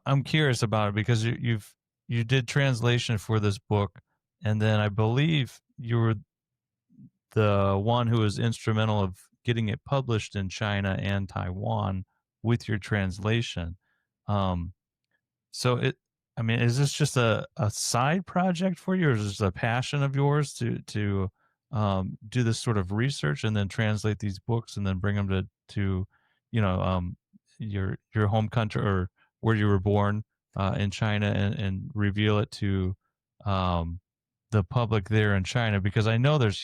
I'm curious about it because you did translation for this book, and then I believe you were the one who was instrumental of getting it published in China and Taiwan with your translation. So is this just a side project for you, or is this a passion of yours to do this sort of research and then translate these books and then bring them to your home country or where you were born in China, and reveal it to the public there in China? Because I know there's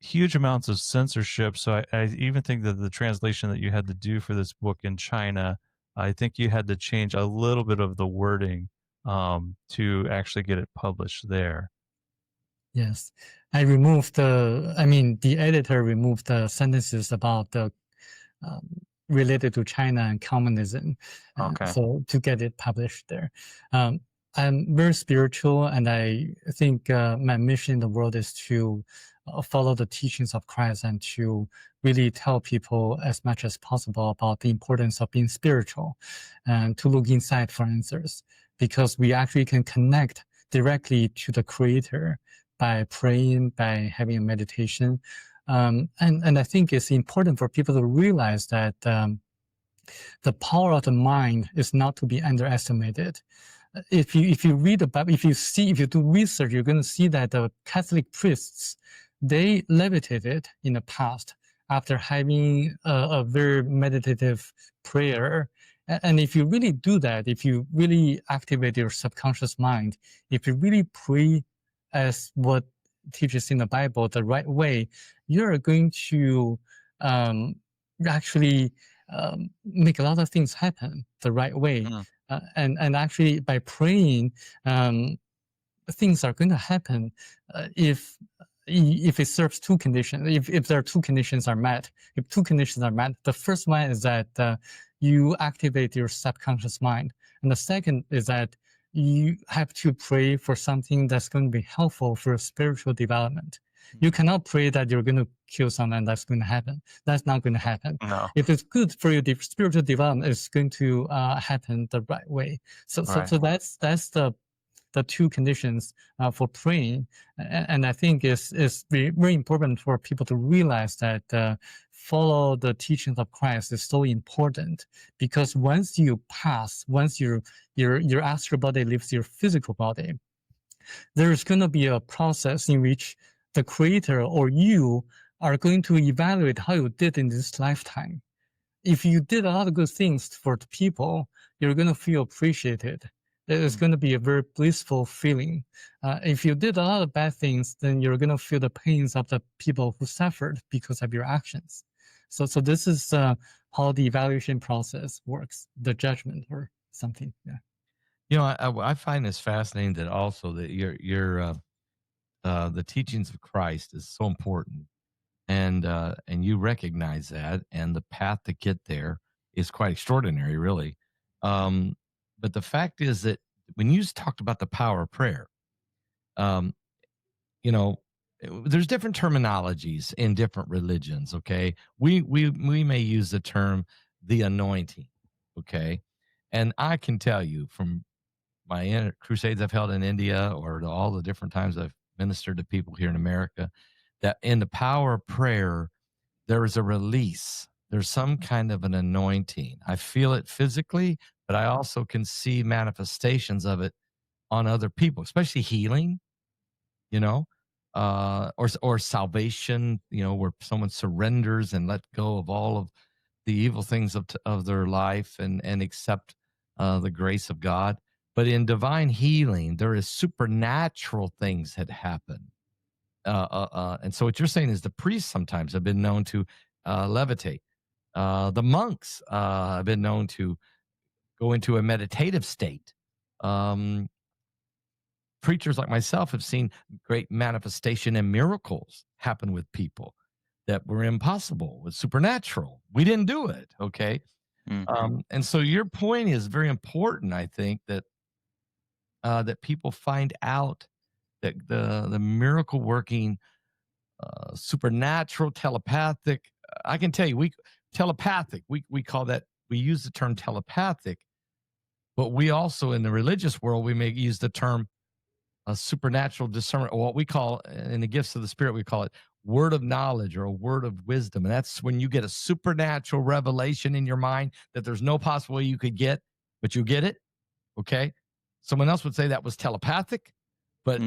huge amounts of censorship. So I even think that the translation that you had to do for this book in China, I think you had to change a little bit of the wording to actually get it published there. Yes, the editor removed the sentences about the related to China and communism. Okay. So to get it published there. I'm very spiritual, and I think my mission in the world is to follow the teachings of Christ and to really tell people as much as possible about the importance of being spiritual and to look inside for answers, because we actually can connect directly to the Creator by praying, by having a meditation. And I think it's important for people to realize that the power of the mind is not to be underestimated. If you read the Bible, if you do research, you're going to see that the Catholic priests, they levitated in the past after having a very meditative prayer. And if you really do that, if you really activate your subconscious mind, if you really pray as what teaches in the Bible the right way, you're going to actually make a lot of things happen the right way. Mm. And actually, by praying, things are going to happen if it serves two conditions. If there are two conditions are met, the first one is that you activate your subconscious mind, and the second is that you have to pray for something that's going to be helpful for spiritual development. You cannot pray that you're going to kill someone, that's going to happen. That's not going to happen. No. If it's good for your spiritual development, it's going to happen the right way. So that's the two conditions for praying. And I think it's very, very important for people to realize that follow the teachings of Christ is so important, because once you pass, once your astral body leaves your physical body, there's going to be a process in which the Creator or you are going to evaluate how you did in this lifetime. if you did a lot of good things for the people, you're going to feel appreciated. It's going to be a very blissful feeling. If you did a lot of bad things, then you're going to feel the pains of the people who suffered because of your actions. So this is how the evaluation process works, the judgment or something. Yeah. You know, I find this fascinating that also that the teachings of Christ is so important, and you recognize that, and the path to get there is quite extraordinary, really. But the fact is that when you talked about the power of prayer, um, you know, there's different terminologies in different religions. Okay, we may use the term the anointing. Okay, and I can tell you from my crusades I've held in India or all the different times I've ministered to people here in America, that in the power of prayer, there is a release. There's some kind of an anointing. I feel it physically, but I also can see manifestations of it on other people, especially healing, you know, or salvation, you know, where someone surrenders and let go of all of the evil things of their life and accept the grace of God. But in divine healing, there is supernatural things that happen. And so what you're saying is the priests sometimes have been known to levitate. The monks have been known to go into a meditative state. Preachers like myself have seen great manifestation and miracles happen with people that were impossible, was supernatural. We didn't do it, okay? And so your point is very important. I think that that people find out that the miracle working, supernatural, telepathic. I can tell you, telepathic. We call that. We use the term telepathic, but we also in the religious world we may use the term supernatural discernment, or what we call in the gifts of the Spirit, we call it word of knowledge or a word of wisdom. And that's when you get a supernatural revelation in your mind that there's no possible way you could get, but you get it. Okay. Someone else would say that was telepathic, but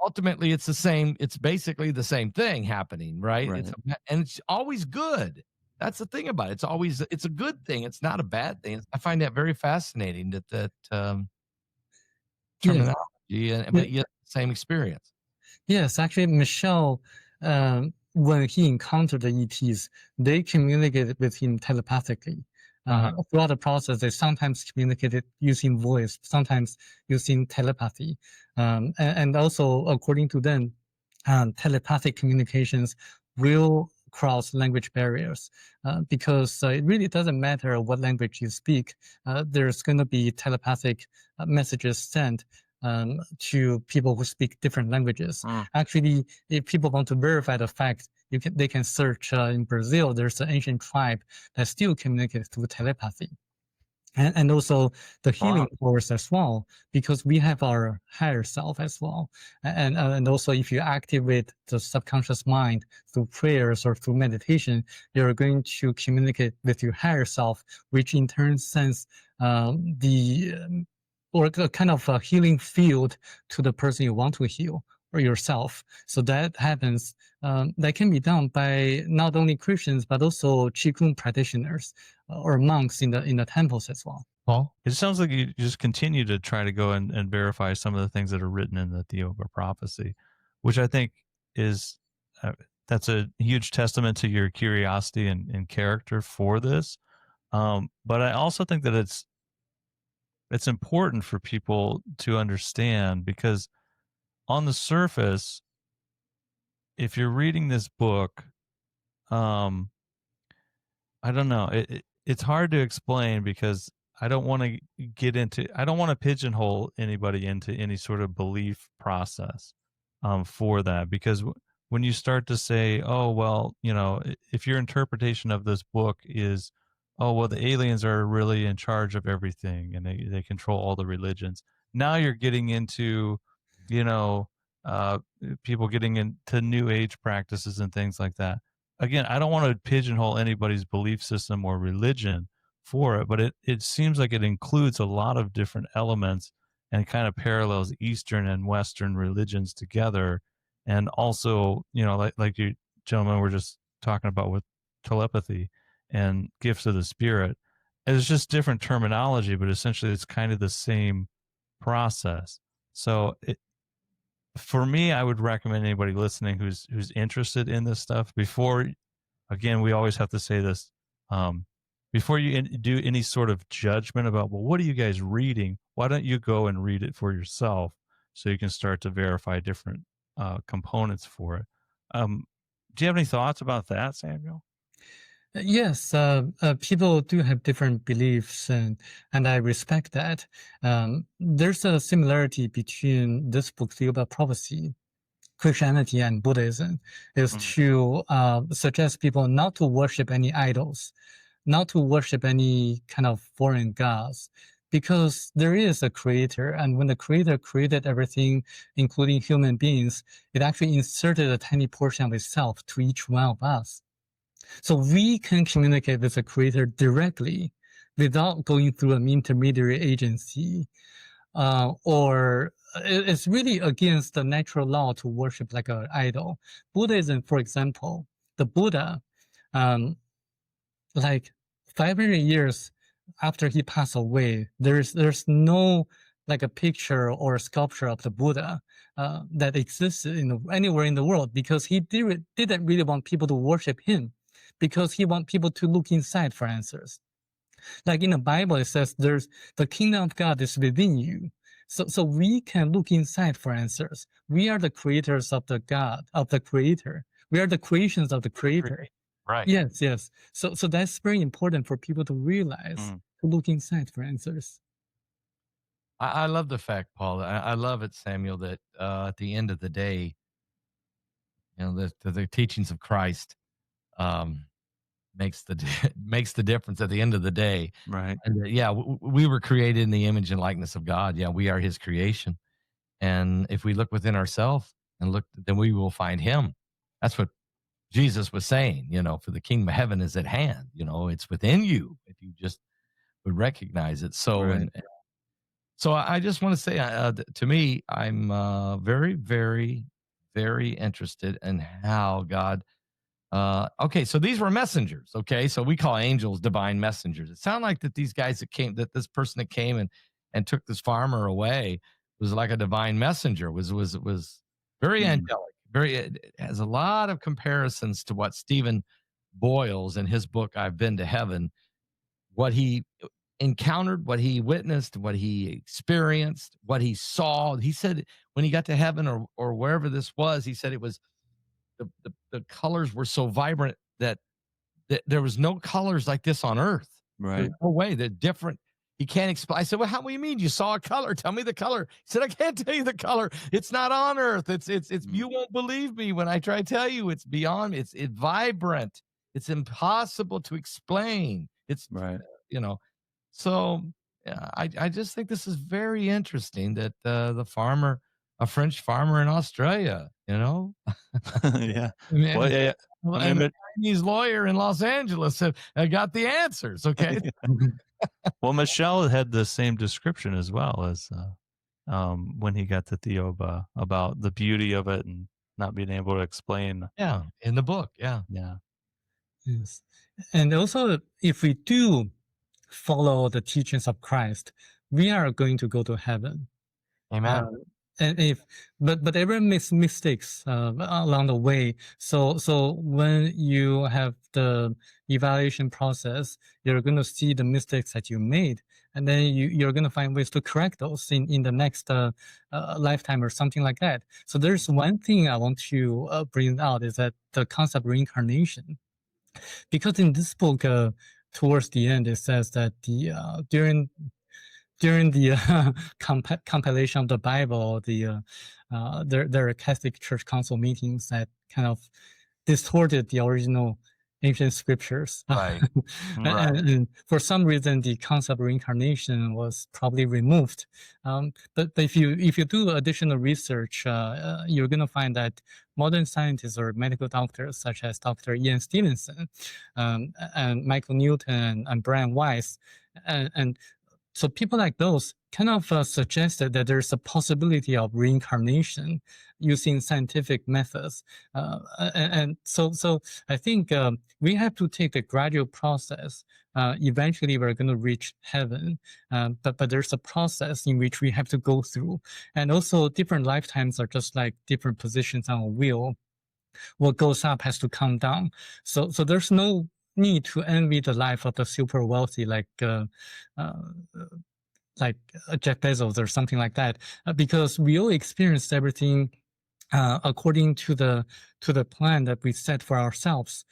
ultimately it's the same. It's basically the same thing happening, right? And it's always good. That's the thing about it. It's a good thing. It's not a bad thing. I find that very fascinating that terminology, but yet same experience. Yes, actually, Michelle, when he encountered the ETs, they communicated with him telepathically. Throughout the process, they sometimes communicated using voice, sometimes using telepathy. And also, according to them, telepathic communications will cross language barriers because it really doesn't matter what language you speak. There's going to be telepathic messages sent to people who speak different languages. Actually, if people want to verify the fact, they can search in Brazil. There's an ancient tribe that still communicates through telepathy. And also the healing force as well, because we have our higher self as well. And also if you activate the subconscious mind through prayers or through meditation, you're going to communicate with your higher self, which in turn sends or a kind of a healing field to the person you want to heal or yourself. So that happens. That can be done by not only Christians, but also Qigong practitioners or monks in the temples as well. Paul? It sounds like you just continue to try to go and verify some of the things that are written in the Thiaoouba Prophecy, which I think is, that's a huge testament to your curiosity and character for this. But I also think that it's important for people to understand, because on the surface, if you're reading this book, I don't know, it's hard to explain, because I don't want to pigeonhole anybody into any sort of belief process for that, because when you start to say, oh, well, you know, if your interpretation of this book is, oh, well, the aliens are really in charge of everything and they control all the religions, now you're getting into, you know, people getting into new age practices and things like that. Again, I don't want to pigeonhole anybody's belief system or religion for it, but it seems like it includes a lot of different elements and kind of parallels Eastern and Western religions together. And also, you know, like you gentlemen were just talking about with telepathy. and gifts of the Spirit. It's just different terminology, but essentially it's kind of the same process. So for me, I would recommend anybody listening who's interested in this stuff, before, again, we always have to say this, before you do any sort of judgment about, well, what are you guys reading? Why don't you go and read it for yourself so you can start to verify different components for it? Do you have any thoughts about that, Samuel? Yes, people do have different beliefs, and I respect that. There's a similarity between this book, Thiaoouba Prophecy, Christianity, and Buddhism, is to suggest people not to worship any idols, not to worship any kind of foreign gods, because there is a creator, and when the creator created everything, including human beings, it actually inserted a tiny portion of itself to each one of us. So we can communicate with the creator directly without going through an intermediary agency, or it's really against the natural law to worship like an idol. Buddhism, for example, the Buddha, like 500 years after he passed away, there's no like a picture or a sculpture of the Buddha that exists anywhere in the world, because he didn't really want people to worship him, because he wants people to look inside for answers. Like in the Bible, it says there's the kingdom of God is within you. So we can look inside for answers. We are the creators of the God, of the creator. We are the creations of the creator. Right. Yes. So that's very important for people to realize, to look inside for answers. I love the fact, Paul. I love it, Samuel, that at the end of the day, the teachings of Christ makes the difference at the end of the day. Right. And we were created in the image and likeness of God. Yeah, we are his creation. And if we look within ourselves and look, then we will find him. That's what Jesus was saying, for the kingdom of heaven is at hand. It's within you if you just would recognize it. So, Right. so I just want to say, to me, I'm very, very, very interested in how God. Okay, so these were messengers. Okay, so we call angels divine messengers. It sounded like that these guys that this person that came and took this farmer away was like a divine messenger. Was very angelic. It has a lot of comparisons to what Stephen Boyles in his book I've Been to Heaven, what he encountered, what he witnessed, what he experienced, what he saw. He said when he got to heaven or wherever this was, he said it was the colors were so vibrant that there was no colors like this on earth. Right. There's no way. They're different. He can't explain. I said, well, how do you mean you saw a color? Tell me the color. He said, I can't tell you the color. It's not on earth. It's you won't believe me when I try to tell you. It's beyond me. It's vibrant. It's impossible to explain. It's Right. So I just think this is very interesting that the farmer, a French farmer in Australia, Yeah. Well, yeah. and a Chinese lawyer in Los Angeles have got the answers. Okay. Well, Michelle had the same description as well as when he got to Thiaoouba about the beauty of it and not being able to explain. Yeah, in the book. Yeah. Yes. And also, if we do follow the teachings of Christ, we are going to go to heaven. Amen. And but everyone makes mistakes along the way. So when you have the evaluation process, you're going to see the mistakes that you made, and then you're going to find ways to correct those in the next lifetime or something like that. So there's one thing I want to bring out, is that the concept of reincarnation, because in this book, towards the end, it says that during the compilation of the Bible, there are Catholic Church Council meetings that kind of distorted the original ancient scriptures. Right. And for some reason, the concept of reincarnation was probably removed. But if you do additional research, you're going to find that modern scientists or medical doctors, such as Dr. Ian Stevenson, and Michael Newton and Brian Weiss, and So people like those kind of suggested that there's a possibility of reincarnation using scientific methods. And so I think we have to take the gradual process. Eventually, we're going to reach heaven, but there's a process in which we have to go through. And also, different lifetimes are just like different positions on a wheel. What goes up has to come down. So there's no need to envy the life of the super wealthy like Jeff Bezos or something like that, because we all experienced everything according to the plan that we set for ourselves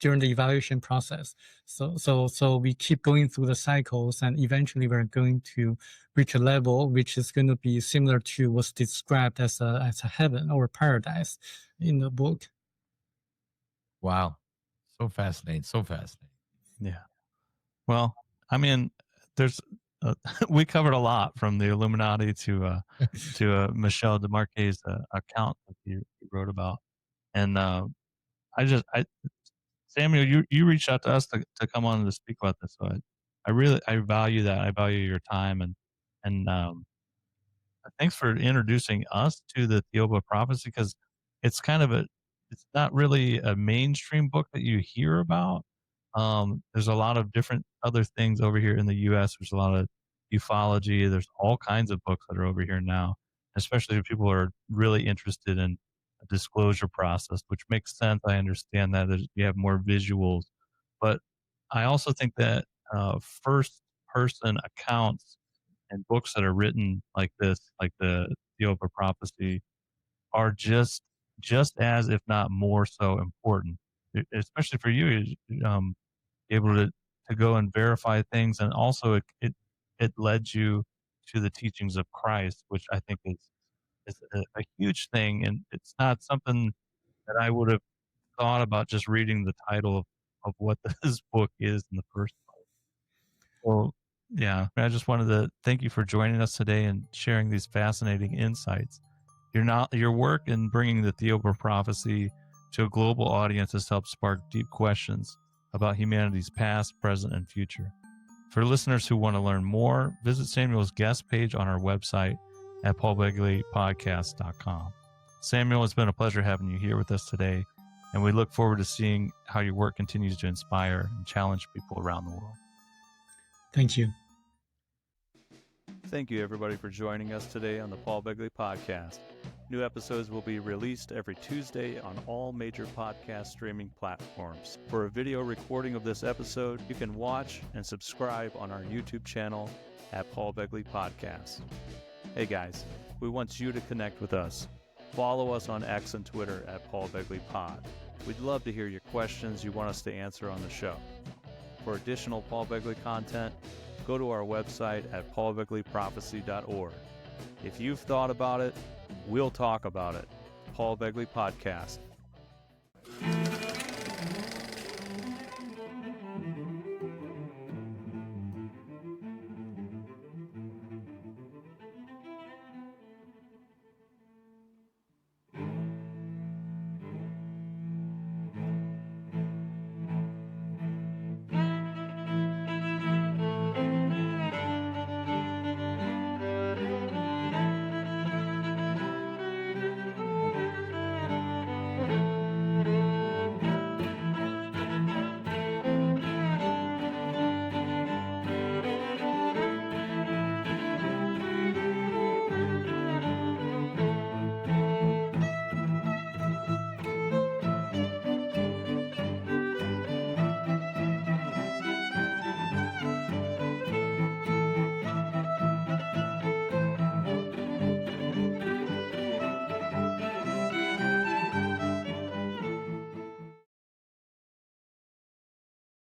during the evaluation process. So we keep going through the cycles, and eventually we're going to reach a level which is going to be similar to what's described as a heaven or paradise in the book. Wow. So fascinating. So fascinating. Yeah. Well, I mean, there's we covered a lot from the Illuminati to Michelle DeMarque's account that you wrote about, and Samuel, you reached out to us to come on to speak about this, so I value that. I value your time, and thanks for introducing us to the Thiaoouba Prophecy, because it's kind of it's not really a mainstream book that you hear about. There's a lot of different other things over here in the U.S. There's a lot of ufology. There's all kinds of books that are over here now, especially if people are really interested in a disclosure process, which makes sense. I understand that you have more visuals, but I also think that first person accounts and books that are written like this, like the Thiaoouba Prophecy, are just as, if not more so, important, especially for you, able to go and verify things, and also it led you to the teachings of Christ, which I think is a huge thing, and it's not something that I would have thought about just reading the title of what this book is in the first place. Well, yeah, I just wanted to thank you for joining us today and sharing these fascinating insights. Your work in bringing the Thiaoouba Prophecy to a global audience has helped spark deep questions about humanity's past, present, and future. For listeners who want to learn more, visit Samuel's guest page on our website at paulbegleypodcast.com. Samuel, it's been a pleasure having you here with us today, and we look forward to seeing how your work continues to inspire and challenge people around the world. Thank you. Thank you, everybody, for joining us today on the Paul Begley Podcast. New episodes will be released every Tuesday on all major podcast streaming platforms. For a video recording of this episode, you can watch and subscribe on our YouTube channel at Paul Begley Podcast. Hey guys, we want you to connect with us. Follow us on X and Twitter at Paul Begley Pod. We'd love to hear your questions you want us to answer on the show. For additional Paul Begley content, go to our website at paulbegleyprophecy.org. If you've thought about it, we'll talk about it. Paul Begley Podcast.